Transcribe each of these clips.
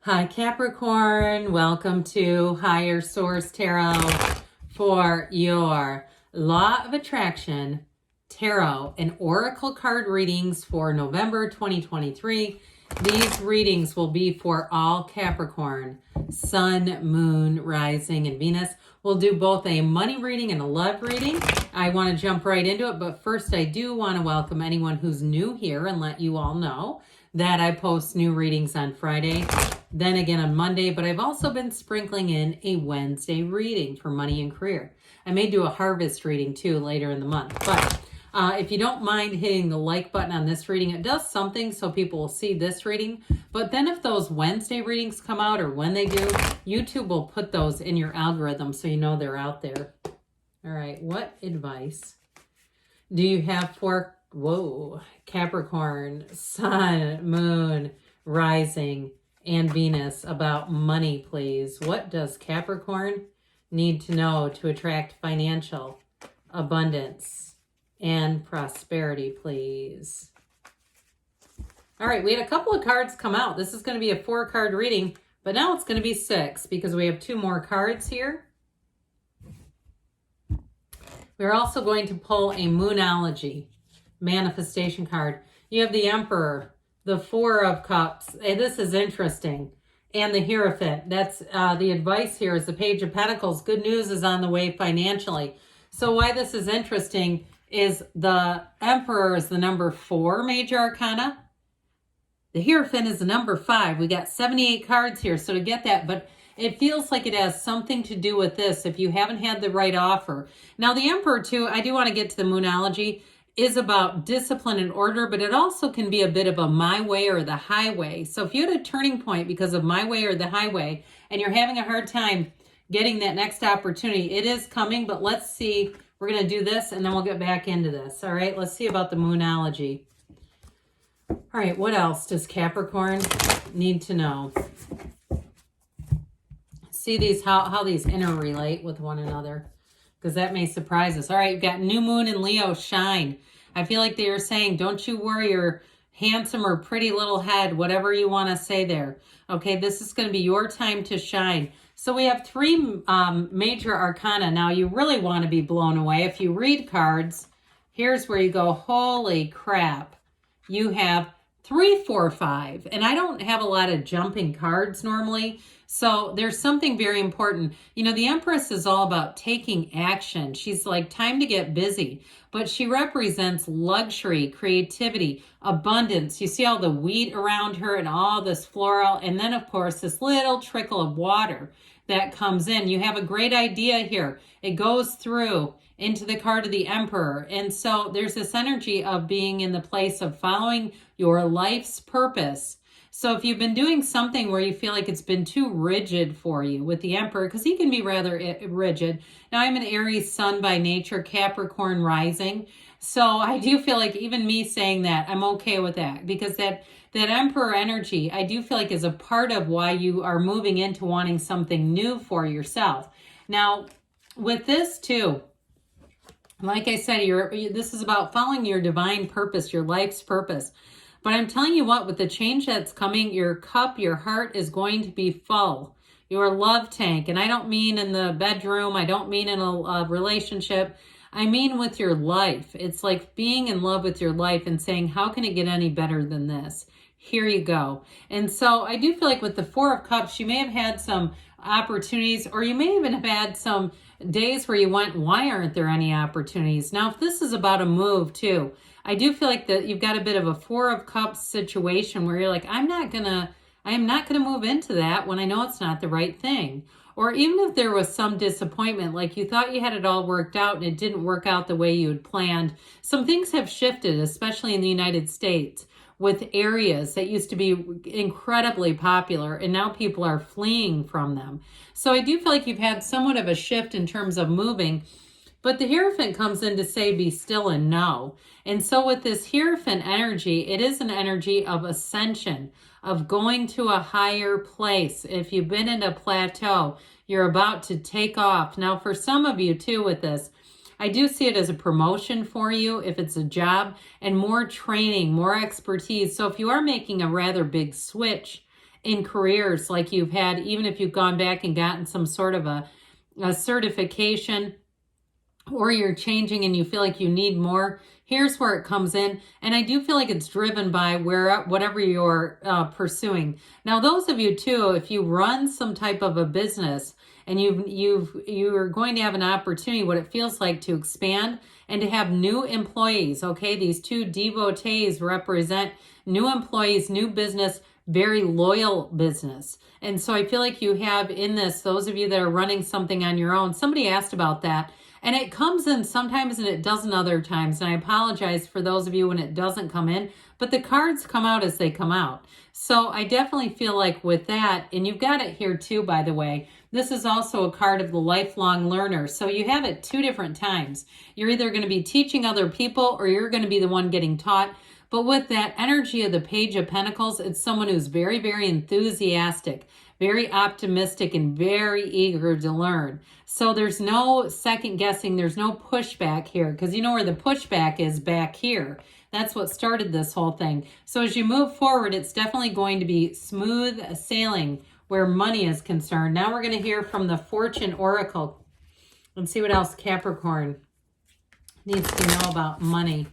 Hi Capricorn, welcome to Higher Source Tarot for your Law of Attraction Tarot and Oracle card readings for November 2023. These readings will be for all Capricorn, Sun, Moon, Rising, and Venus. We'll do both a money reading and a love reading. I want to jump right into it, but first I do want to welcome anyone who's new here and let you all know that I post new readings on Friday, then again on Monday, but I've also been sprinkling in a Wednesday reading for money and career. I may do a harvest reading too later in the month, but if you don't mind hitting the like button on this reading, it does something so people will see this reading. But then if those Wednesday readings come out, or when they do, YouTube will put those in your algorithm so you know they're out there. All right, what advice do you have for Capricorn, Sun, Moon, Rising, and Venus about money, please? What does Capricorn need to know to attract financial abundance and prosperity, please? All right, we had a couple of cards come out. This is going to be a 4-card reading, but now it's going to be 6 because we have 2 more cards here. We're also going to pull a Moonology manifestation card. You have the Emperor, the 4 of Cups. Hey, this is interesting. And the Hierophant. That's the advice here is the Page of Pentacles. Good news is on the way financially. So why this is interesting is the Emperor is the number 4 major arcana. The Hierophant is the number 5. We got 78 cards here, so to get that, but it feels like it has something to do with this if you haven't had the right offer. Now, the Emperor, too, I do want to get to the Moonology, is about discipline and order, but it also can be a bit of a my way or the highway. So if you had a turning point because of my way or the highway, and you're having a hard time getting that next opportunity, it is coming, but let's see. We're going to do this, and then we'll get back into this. All right, let's see about the Moonology. All right, what else does Capricorn need to know? See these how these interrelate with one another, because that may surprise us. All right, you've got New Moon and Leo, shine. I feel like they are saying, don't you worry your handsome or pretty little head, whatever you want to say there. Okay, this is going to be your time to shine. So we have 3 major arcana. Now, you really want to be blown away. If you read cards, here's where you go, holy crap. You have 3, 4, 5. And I don't have a lot of jumping cards normally. So there's something very important. You know, the Empress is all about taking action. She's like, time to get busy. But she represents luxury, creativity, abundance. You see all the wheat around her and all this floral. And then, of course, this little trickle of water that comes in. You have a great idea here. It goes through into the card of the Emperor. And so there's this energy of being in the place of following your life's purpose. So if you've been doing something where you feel like it's been too rigid for you with the Emperor, because he can be rather rigid. Now, I'm an Aries sun by nature, Capricorn rising. So I do feel like even me saying that, I'm okay with that, because that Emperor energy, I do feel like is a part of why you are moving into wanting something new for yourself. Now, with this too, like I said, this is about following your divine purpose, your life's purpose. But I'm telling you what, with the change that's coming, your cup, your heart is going to be full. Your love tank, and I don't mean in the bedroom, I don't mean in a relationship, I mean with your life. It's like being in love with your life and saying, how can it get any better than this? Here you go. And so I do feel like with the 4 of Cups, you may have had some opportunities, or you may even have had some days where you went, why aren't there any opportunities? Now, if this is about a move too, I do feel like that you've got a bit of a 4 of Cups situation where you're like, I am not gonna move into that when I know it's not the right thing. Or even if there was some disappointment, like you thought you had it all worked out and it didn't work out the way you had planned. Some things have shifted, especially in the United States, with areas that used to be incredibly popular, and now people are fleeing from them. So I do feel like you've had somewhat of a shift in terms of moving, but the Hierophant comes in to say, be still and know. And so with this Hierophant energy, it is an energy of ascension, of going to a higher place. If you've been in a plateau, you're about to take off. Now, for some of you too with this, I do see it as a promotion for you if it's a job, and more training, more expertise. So if you are making a rather big switch in careers, like you've had, even if you've gone back and gotten some sort of a certification, or you're changing and you feel like you need more, here's where it comes in. And I do feel like it's driven by whatever you're pursuing. Now, those of you too, if you run some type of a business and you're going to have an opportunity, what it feels like to expand and to have new employees. Okay, these two devotees represent new employees, new business, very loyal business. And so I feel like you have in this, those of you that are running something on your own, somebody asked about that. And it comes in sometimes and it doesn't other times. And I apologize for those of you when it doesn't come in, but the cards come out as they come out. So I definitely feel like with that, and you've got it here too, by the way, this is also a card of the lifelong learner. So you have it two different times. You're either going to be teaching other people or you're going to be the one getting taught. But with that energy of the Page of Pentacles, it's someone who's very, very enthusiastic, very optimistic, and very eager to learn. So there's no second guessing. There's no pushback here, because you know where the pushback is, back here. That's what started this whole thing. So as you move forward, it's definitely going to be smooth sailing where money is concerned. Now we're going to hear from the Fortune Oracle and see what else Capricorn needs to know about money.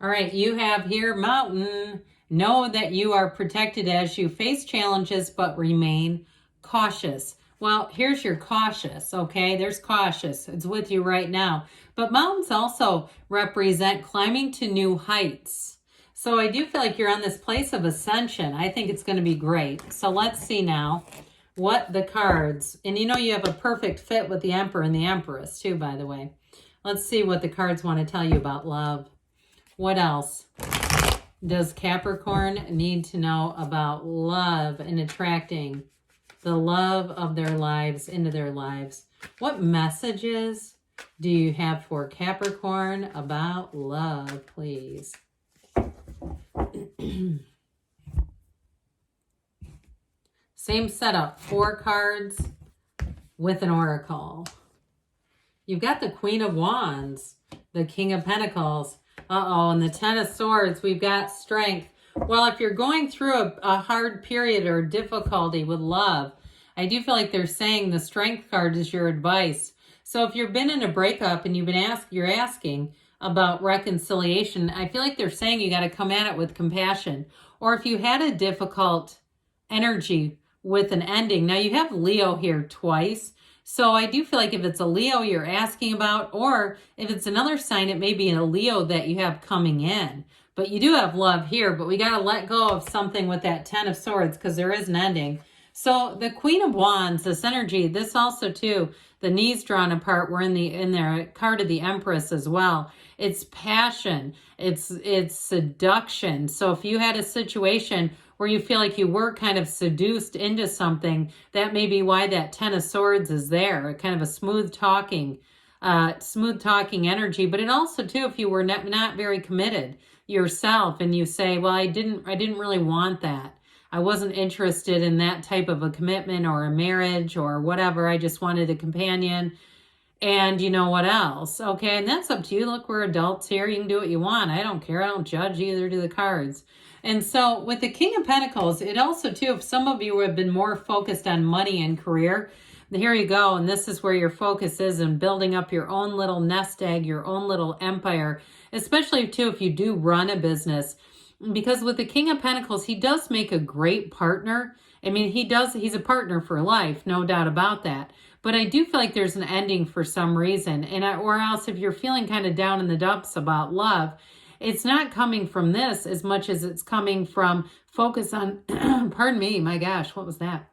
All right, you have here Mountain. Know that you are protected as you face challenges, but remain cautious. Well, here's your cautious, okay? There's cautious. It's with you right now. But mountains also represent climbing to new heights. So I do feel like you're on this place of ascension. I think it's going to be great. So let's see now what the cards, and you know you have a perfect fit with the Emperor and the Empress too, by the way. Let's see what the cards want to tell you about love. What else does Capricorn need to know about love and attracting the love of their lives into their lives? What messages do you have for Capricorn about love, please? Same setup, 4 cards with an oracle. You've got the Queen of Wands, the King of Pentacles. And the Ten of Swords, we've got strength. Well, if you're going through a hard period or difficulty with love, I do feel like they're saying the Strength card is your advice. So if you've been in a breakup and you're asking about reconciliation, I feel like they're saying you got to come at it with compassion. Or if you had a difficult energy with an ending. Now you have Leo here twice. So I do feel like if it's a Leo you're asking about, or if it's another sign, it may be a Leo that you have coming in. But you do have love here, but we got to let go of something with that Ten of Swords because there is an ending. So the Queen of Wands, this energy, this also too, the knees drawn apart, we're in the card of the Empress as well. It's passion, it's seduction. So if you had a situation where you feel like you were kind of seduced into something, that may be why that Ten of Swords is there, kind of a smooth talking energy. But it also too, if you were not very committed yourself and you say, well, I didn't really want that. I wasn't interested in that type of a commitment or a marriage or whatever. I just wanted a companion. And you know what else? Okay, and that's up to you. Look, we're adults here. You can do what you want. I don't care. I don't judge, either do the cards. And so with the King of Pentacles, it also too, if some of you have been more focused on money and career, here you go. And this is where your focus is in building up your own little nest egg, your own little empire, especially too if you do run a business. Because with the King of Pentacles, he does make a great partner. I mean, he's a partner for life, no doubt about that. But I do feel like there's an ending for some reason. Or else if you're feeling kind of down in the dumps about love, it's not coming from this as much as it's coming from focus on, pardon me, my gosh, what was that?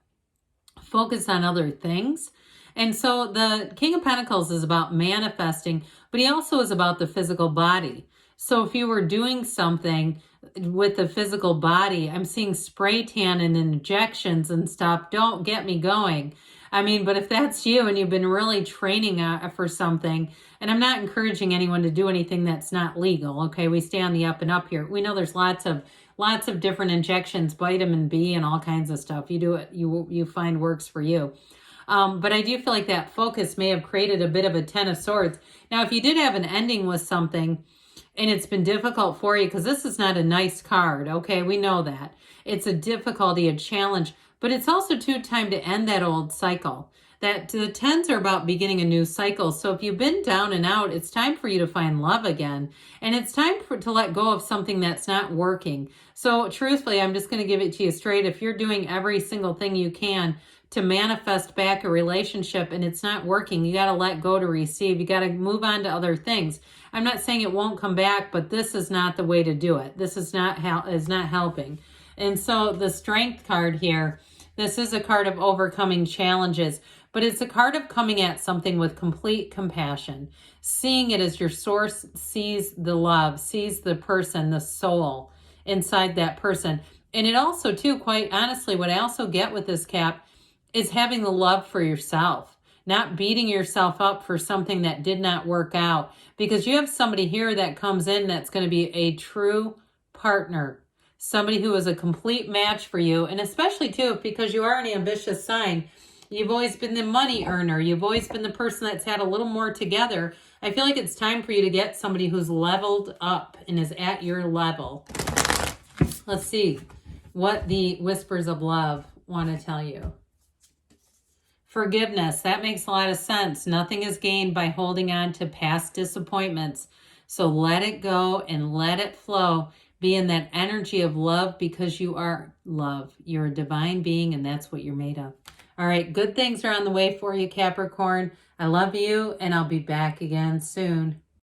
Focus on other things. And so the King of Pentacles is about manifesting, but he also is about the physical body. So if you were doing something with the physical body, I'm seeing spray tan and injections and stuff. Don't get me going. I mean, but if that's you and you've been really training for something, and I'm not encouraging anyone to do anything that's not legal, okay? We stay on the up and up here. We know there's lots of different injections, vitamin B and all kinds of stuff. You do it, you find works for you. But I do feel like that focus may have created a bit of a Ten of Swords. Now, if you did have an ending with something, And it's been difficult for you because this is not a nice card. Okay, we know that. It's a difficulty, a challenge, but it's also too time to end that old cycle. That the 10s are about beginning a new cycle. So if you've been down and out, it's time for you to find love again. And it's time to let go of something that's not working. So truthfully, I'm just going to give it to you straight. If you're doing every single thing you can to manifest back a relationship and it's not working, you got to let go to receive. You got to move on to other things. I'm not saying it won't come back, but this is not the way to do it. This is not helping. And so the Strength card here, this is a card of overcoming challenges, but it's a card of coming at something with complete compassion, seeing it as your source sees the love, sees the person, the soul inside that person. And it also, too, quite honestly, what I also get with this, Cap, is having the love for yourself, not beating yourself up for something that did not work out, because you have somebody here that comes in that's going to be a true partner, somebody who is a complete match for you. And especially, too, because you are an ambitious sign, you've always been the money earner. You've always been the person that's had a little more together. I feel like it's time for you to get somebody who's leveled up and is at your level. Let's see what the Whispers of Love want to tell you. Forgiveness. That makes a lot of sense. Nothing is gained by holding on to past disappointments. So let it go and let it flow. Be in that energy of love because you are love. You're a divine being and that's what you're made of. All right, good things are on the way for you, Capricorn. I love you and I'll be back again soon.